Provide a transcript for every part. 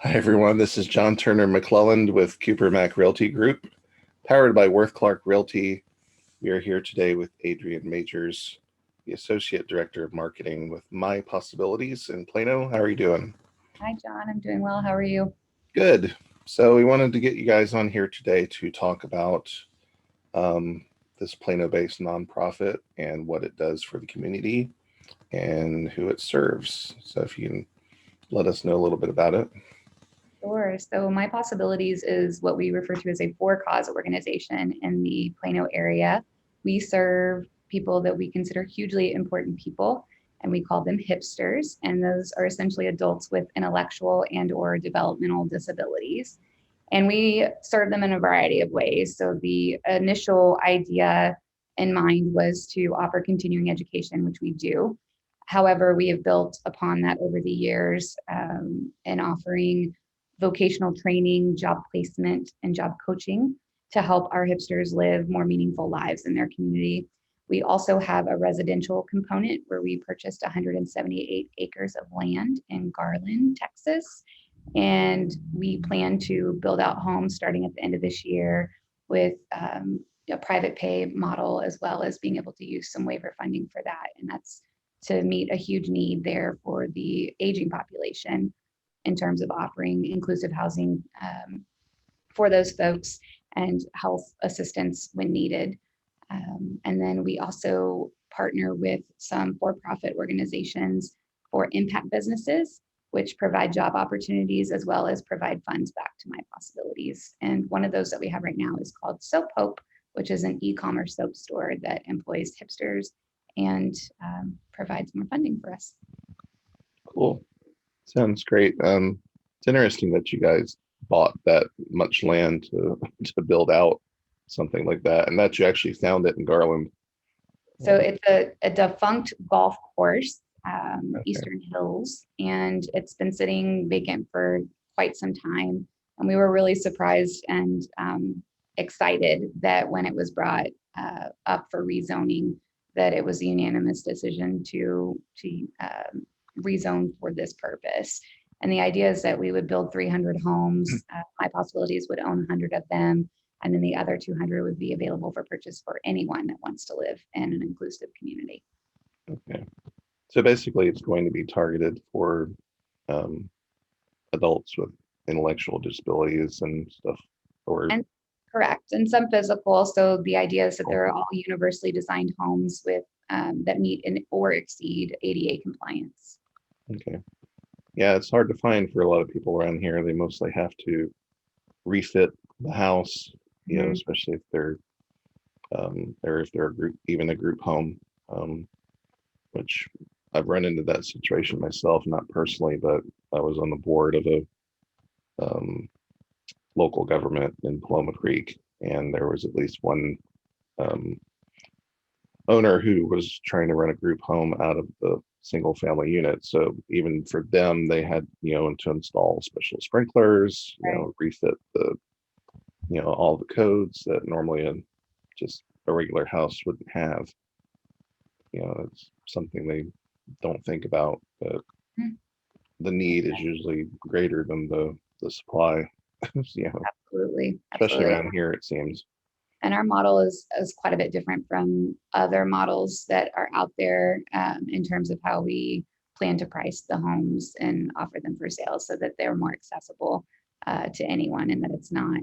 Hi, everyone. This is John Turner-McClelland with Cooper Mac Realty Group, powered by Worth Clark Realty. We are here today with Adrienne Mageors, the Associate Director of Marketing with My Possibilities in Plano. How are you doing? Hi, John. I'm doing well. How are you? Good. So we wanted to get you guys on here today to talk about um, this Plano-based nonprofit and what it does for the community and who it serves. So if you can let us know a little bit about it. Sure. So My Possibilities is what we refer to as a for-cause organization in the Plano area. We serve people that we consider hugely important people, and we call them hipsters. And those are essentially adults with intellectual and or developmental disabilities. And we serve them in a variety of ways. So the initial idea in mind was to offer continuing education, which we do. However, we have built upon that over the years in offering vocational training, job placement, and job coaching to help our hipsters live more meaningful lives in their community. We also have a residential component where we purchased 178 acres of land in Garland, Texas. And we plan to build out homes starting at the end of this year with a private pay model, as well as being able to use some waiver funding for that. And that's to meet a huge need there for the aging population in terms of offering inclusive housing for those folks and health assistance when needed. And then we also partner with some for-profit organizations for impact businesses, which provide job opportunities as well as provide funds back to My Possibilities. And one of those that we have right now is called Soap Hope, which is an e-commerce soap store that employs hipsters and provides more funding for us. Cool. Sounds great. It's interesting that you guys bought that much land to build out something like that, and that you actually found it in Garland. So it's a defunct golf course, Okay. Eastern Hills, and it's been sitting vacant for quite some time. And we were really surprised and excited that when it was brought up for rezoning, that it was a unanimous decision to rezone for this purpose. And the idea is that we would build 300 homes. My Possibilities would own 100 of them. And then the other 200 would be available for purchase for anyone that wants to live in an inclusive community. Okay. So basically, it's going to be targeted for um, adults with intellectual disabilities and stuff. Or And correct, and some physical. So the idea is that they're all universally designed homes with that meet or exceed ADA compliance. okay, yeah, it's hard to find for a lot of people around here. They mostly have to refit the house, Mhm. especially if they're or if they're a group, even a group home. Which I've run into that situation myself, not personally, but I was on the board of a um, local government in Paloma Creek, and there was at least one um, owner who was trying to run a group home out of the single family unit. So even for them, they had, to install special sprinklers, Right. refit the, all the codes that normally just a regular house wouldn't have. It's something they don't think about, but Mhm. the need is usually greater than the supply. Absolutely, Especially absolutely. around here, it seems. And our model is quite a bit different from other models that are out there in terms of how we plan to price the homes and offer them for sale so that they're more accessible to anyone, and that it's not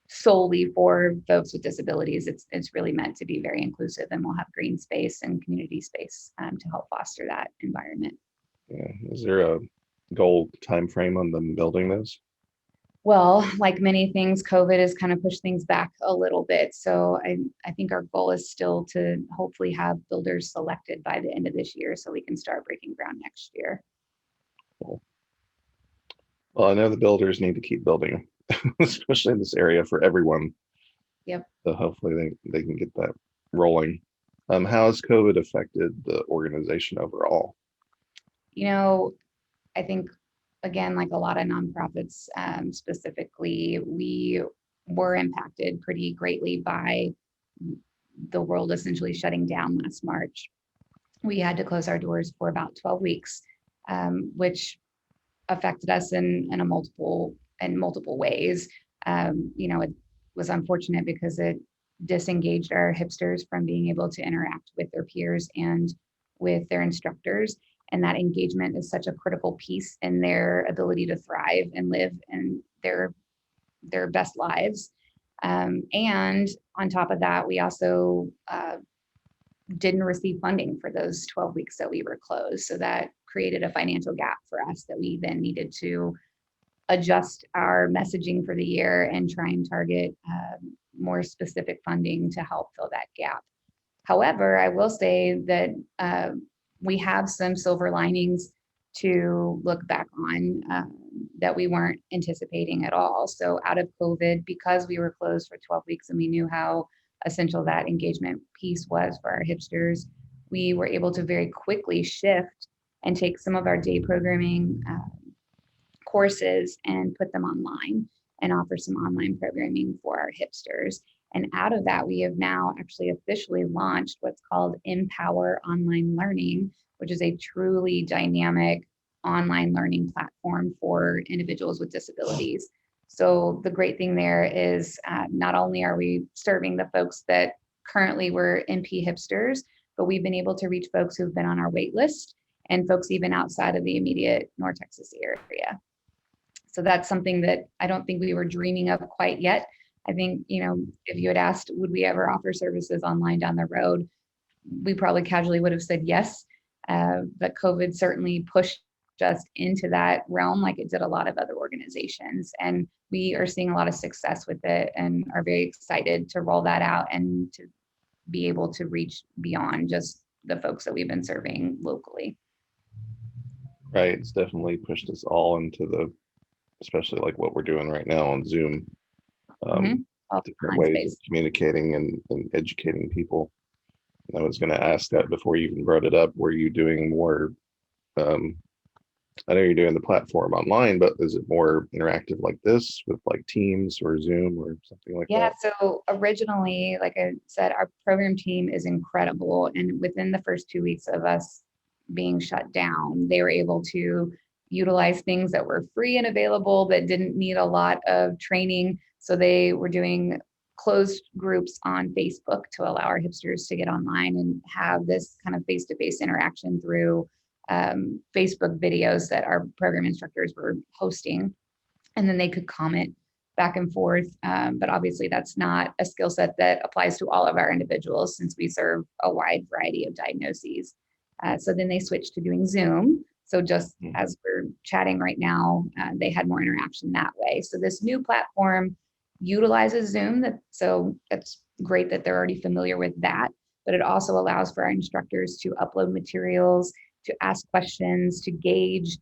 solely for folks with disabilities. It's really meant to be very inclusive, and we'll have green space and community space to help foster that environment. Yeah. Is there a goal time frame on them building this? Well, like many things, COVID has kind of pushed things back a little bit. So I think our goal is still to hopefully have builders selected by the end of this year so we can start breaking ground next year. Well, I know the builders need to keep building, especially in this area for everyone. Yep. So hopefully they can get that rolling. How has COVID affected the organization overall? You know, I think, again, like a lot of nonprofits, specifically, we were impacted pretty greatly by the world essentially shutting down last March. We had to close our doors for about 12 weeks, which affected us in multiple ways. It was unfortunate because it disengaged our hipsters from being able to interact with their peers and with their instructors. And that engagement is such a critical piece in their ability to thrive and live in their best lives. And on top of that, we also didn't receive funding for those 12 weeks that we were closed. So that created a financial gap for us that we then needed to adjust our messaging for the year and try and target more specific funding to help fill that gap. However, I will say that we have some silver linings to look back on that we weren't anticipating at all. So out of COVID, because we were closed for 12 weeks and we knew how essential that engagement piece was for our hipsters, we were able to very quickly shift and take some of our day programming courses and put them online and offer some online programming for our hipsters. And out of that, we have now actually officially launched what's called Empower Online Learning, which is a truly dynamic online learning platform for individuals with disabilities. So the great thing there is not only are we serving the folks that currently were NP hipsters, but we've been able to reach folks who've been on our wait list and folks even outside of the immediate North Texas area. So that's something that I don't think we were dreaming of quite yet. I think, if you had asked, would we ever offer services online down the road, we probably casually would have said yes. But COVID certainly pushed us into that realm like it did a lot of other organizations. And we are seeing a lot of success with it and are very excited to roll that out and to be able to reach beyond just the folks that we've been serving locally. Right. It's definitely pushed us all into especially like what we're doing right now on Zoom. Different ways of communicating and educating people. And I was going to ask that before you even brought it up. Were you doing more? I know you're doing the platform online, but is it more interactive like this with like Teams or Zoom or something like that? Yeah, so originally, like I said, our program team is incredible. And within the first 2 weeks of us being shut down, they were able to utilize things that were free and available that didn't need a lot of training. So they were doing closed groups on Facebook to allow our hipsters to get online and have this kind of face-to-face interaction through Facebook videos that our program instructors were hosting. And then they could comment back and forth. But obviously that's not a skill set that applies to all of our individuals since we serve a wide variety of diagnoses. So then they switched to doing Zoom. So just as we're chatting right now, they had more interaction that way. So this new platform utilizes Zoom. So that's great that they're already familiar with that, but it also allows for our instructors to upload materials, to ask questions, to gauge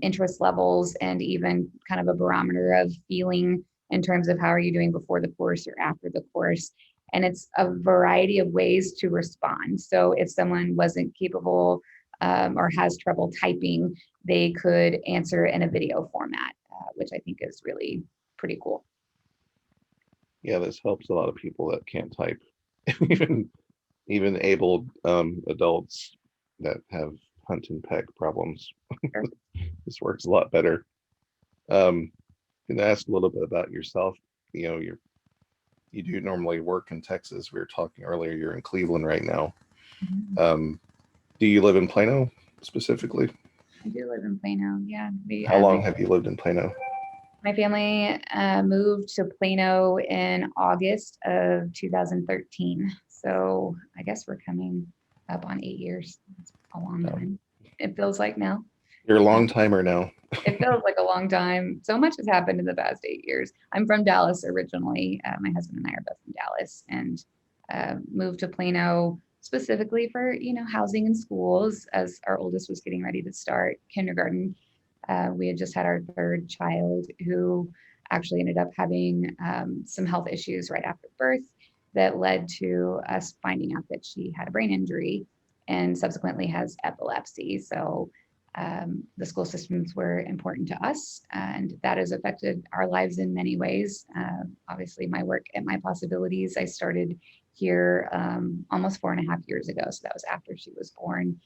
interest levels, and even kind of a barometer of feeling in terms of how are you doing before the course or after the course. And it's a variety of ways to respond. So if someone wasn't capable or has trouble typing, they could answer in a video format, which I think is really pretty cool. Yeah, this helps a lot of people that can't type, even able adults that have hunt and peck problems. Sure. This works a lot better. Can I ask a little bit about yourself? You do normally work in Texas. We were talking earlier. You're in Cleveland right now. Mm-hmm. Do you live in Plano specifically? I do live in Plano. Yeah. How long have you lived in Plano? My family moved to Plano in August of 2013. So I guess we're coming up on 8 years. That's a long time. It feels like now. You're a long timer now. It feels like a long time. So much has happened in the past 8 years. I'm from Dallas originally. My husband and I are both from Dallas, and moved to Plano specifically for, housing and schools as our oldest was getting ready to start kindergarten. We had just had our third child who actually ended up having some health issues right after birth that led to us finding out that she had a brain injury and subsequently has epilepsy. So the school systems were important to us, and that has affected our lives in many ways. Obviously, my work at My Possibilities, I started here almost 4.5 years ago. So that was after she was born.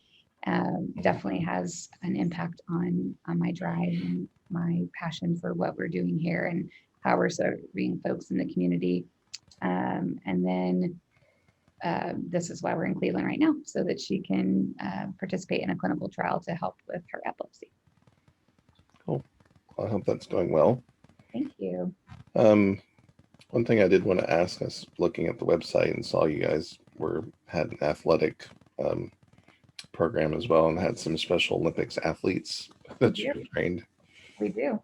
definitely has an impact on my drive and my passion for what we're doing here and how we're serving folks in the community. And then this is why we're in Cleveland right now, so that she can participate in a clinical trial to help with her epilepsy. Cool. I hope that's going well. Thank you. One thing I did want to ask, I was looking at the website and saw you guys had an athletic program as well, and had some Special Olympics athletes that you trained. We do.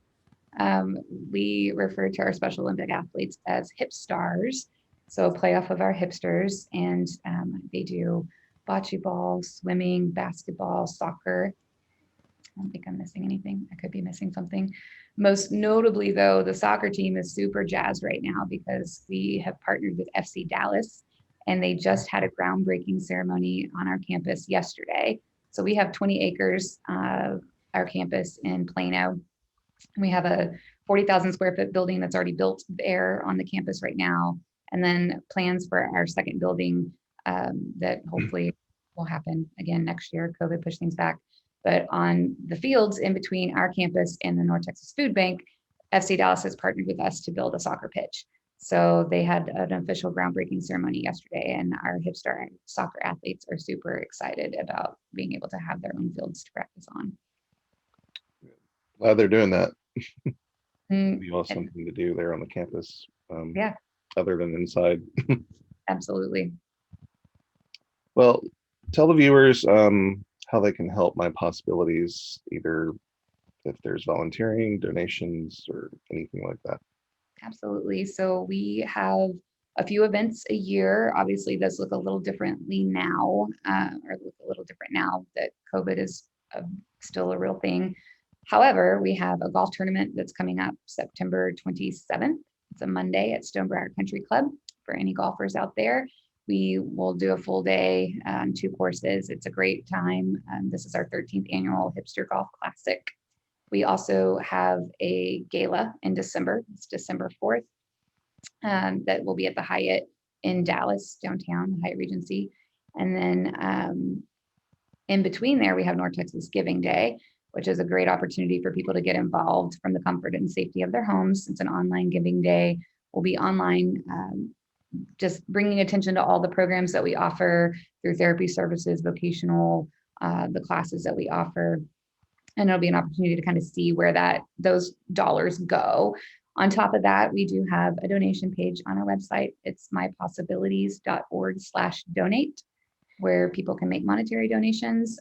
We refer to our Special Olympic athletes as hip stars. So a play off of our hipsters, and they do bocce ball, swimming, basketball, soccer. I don't think I'm missing anything. I could be missing something. Most notably, though, the soccer team is super jazzed right now because we have partnered with FC Dallas, and they just had a groundbreaking ceremony on our campus yesterday. So we have 20 acres of our campus in Plano. We have a 40,000 square foot building that's already built there on the campus right now, and then plans for our second building that hopefully will happen again next year. COVID pushed things back. But on the fields in between our campus and the North Texas Food Bank, FC Dallas has partnered with us to build a soccer pitch. So they had an official groundbreaking ceremony yesterday, and our hipster soccer athletes are super excited about being able to have their own fields to practice on. Glad they're doing that. Mm, Be all something to do there on the campus. Yeah, other than inside. absolutely. Well, tell the viewers how they can help My Possibilities, either if there's volunteering, donations, or anything like that. Absolutely. So we have a few events a year. Obviously, does look a little differently now, or look a little different now that COVID is still a real thing. However, we have a golf tournament that's coming up September 27th. It's a Monday at Stonebriar Country Club for any golfers out there. We will do a full day, 2 courses. It's a great time. This is our 13th annual Hipster Golf Classic. We also have a gala in December. It's December 4th. That will be at the Hyatt in Dallas, downtown, the Hyatt Regency. And then in between there, we have North Texas Giving Day, which is a great opportunity for people to get involved from the comfort and safety of their homes. It's an online giving day. We'll be online, just bringing attention to all the programs that we offer through therapy services, vocational, the classes that we offer. And it'll be an opportunity to kind of see where those dollars go. On top of that, we do have a donation page on our website. It's mypossibilities.org/donate, where people can make monetary donations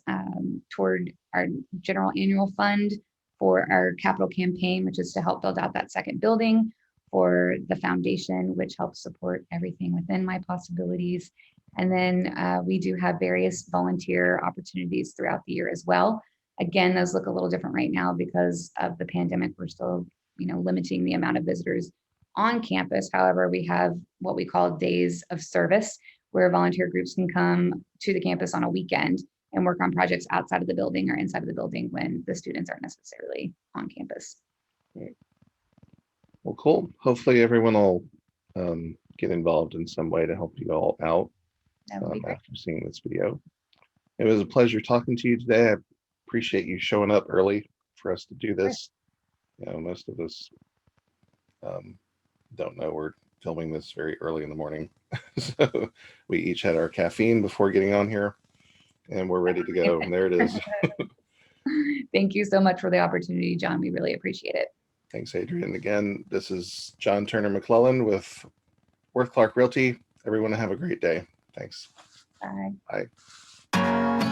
toward our general annual fund for our capital campaign, which is to help build out that second building, for the foundation, which helps support everything within My Possibilities. And then we do have various volunteer opportunities throughout the year as well. Again, those look a little different right now because of the pandemic. We're still, limiting the amount of visitors on campus. However, we have what we call days of service, where volunteer groups can come to the campus on a weekend and work on projects outside of the building or inside of the building when the students aren't necessarily on campus. Well, cool. Hopefully everyone will get involved in some way to help you all out after seeing this video. It was a pleasure talking to you today. I appreciate you showing up early for us to do this. Most of us don't know we're filming this very early in the morning. So we each had our caffeine before getting on here, and we're ready to go. And there it is. Thank you so much for the opportunity, John. We really appreciate it. Thanks, Adrienne. Again, this is John Turner-McClelland with Worth Clark Realty. Everyone have a great day. Thanks. Bye. Bye.